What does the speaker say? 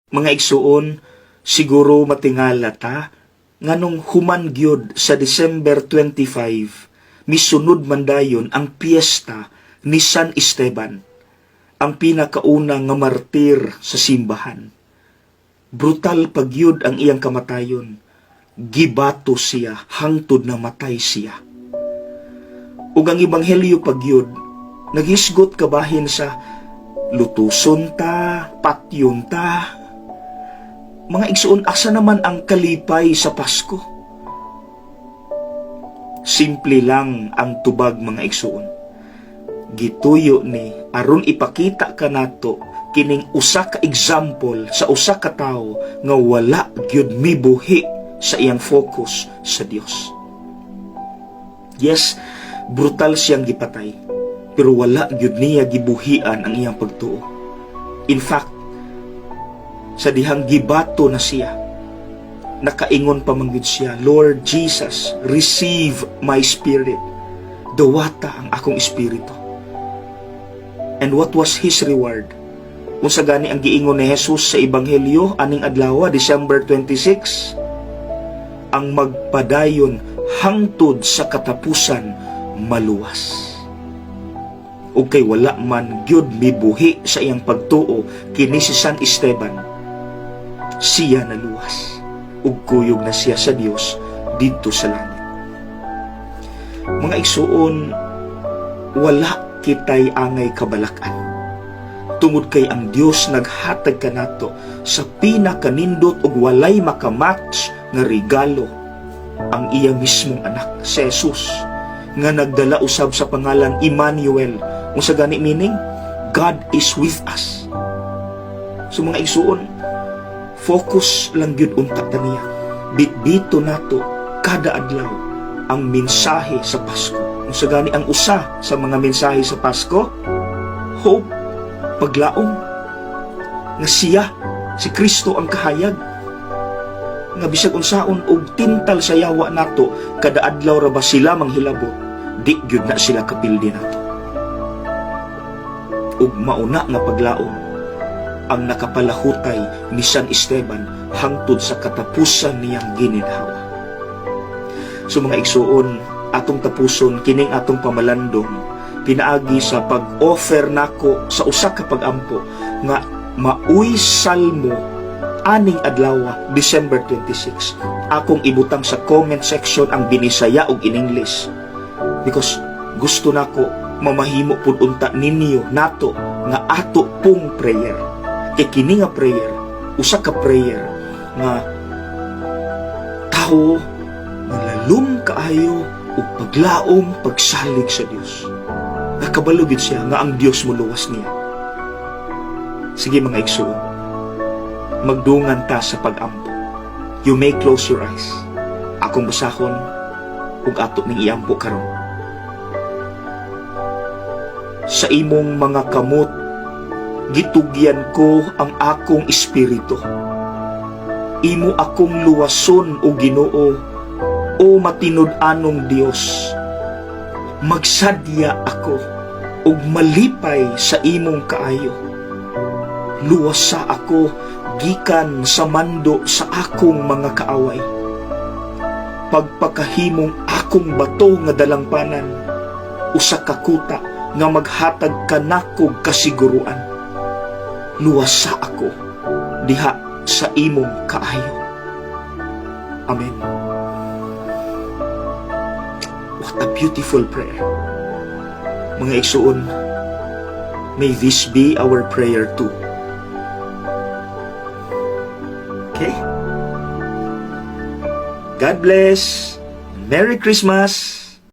Mga igsuon, siguro matingala ta, nganong human gyud sa December 25, misunod man dayon ang piyesta ni San Esteban, ang pinakauna nga martir sa simbahan. Brutal pagyud ang iyang kamatayon. Gibato siya, hangtod na matay siya. Ug ang ebanghelyo pagyud, naghisgot kabahin sa lutuson ta, patyon ta. Mga igsuon, asa naman ang kalipay sa Pasko? Simple lang ang tubag, mga igsuon. Gituyo ni aron ipakita kanato kining usa ka example sa usa ka tawo nga wala gyud mibuhi sa iyang focus sa Dios. Yes, brutal siyang gipatay, pero wala gyud niya gibuhian ang iyang pagtuo. In fact, sa dihang gibato na siya, nakaingon pa man gyud siya, Lord Jesus, receive my spirit. Dawata ang akong espiritu. And what was his reward? Unsa gani ang giingon ni Jesus sa ebanghelyo aning adlaw, December 26? Ang magpadayon hangtod sa katapusan maluwas. Ug kay wala man gyud mibuhi sa iyang pagtuo kini si San Esteban, siya naluwas ug kuyog na siya sa Dios didto sa langit. Mga igsuon, wala kitay angay kabalakan. Tungod kay ang Dios naghatag kanato sa pinakanindot ug walay makamatch nga regalo, ang iya mismong anak, si Jesus, nga nagdala usab sa pangalan Emmanuel. Unsa gani meaning? God is with us. So mga igsuon, focus lang gyud unta taniya. Bitbito nato kada adlaw ang mensahe sa Pasko. Unsa gani ang usa sa mga mensahe sa Pasko? Hope, paglaom, nga siya, si Kristo ang kahayag, nga bisag unsaon og tintal sa yawa nato, kada adlaw ra ba sila manghilabot, di gyud na sila kapildi nato. Ug mauna nga paglaom ang nakapalahutay ni San Esteban hangtod sa katapusan niyang gininhawa. So mga igsuon, atong tapuson kining atong pamalandong pinaagi sa pag-offer nako sa usa ka pag-ampo nga mauy salmo aning adlaw, December 26. Akong ibutang sa comment section ang Binisaya ug in English, because gusto nako mamahimo pud unta ninyo nato nga ato pong prayer. Kay kini nga prayer, usa ka prayer nga tao nga lalom kaayo ug paglaom, pagsalig sa Dios. Nakabalugid siya nga ang Dios muluwas niya. Sige mga igsuon, magdungan ta sa pag-ampo. You may close your eyes. Akong basahon ug ato ning iampo karon. Sa imong mga kamot, gitugyan ko ang akong espiritu. Imo akong luwason o Ginoo, o matinud-anong Dios. Magsadya ako ug malipay sa imong kaayo. Luwasa ako gikan sa mando sa akong mga kaaway. Pagpakahimong akong bato nga dalampanan, usa ka kuta nga maghatag kanako kasiguruan. Luwasa ako diha sa imong kaayo. Amen. What a beautiful prayer. Mga igsuon, may this be our prayer too. Okay? God bless. Merry Christmas.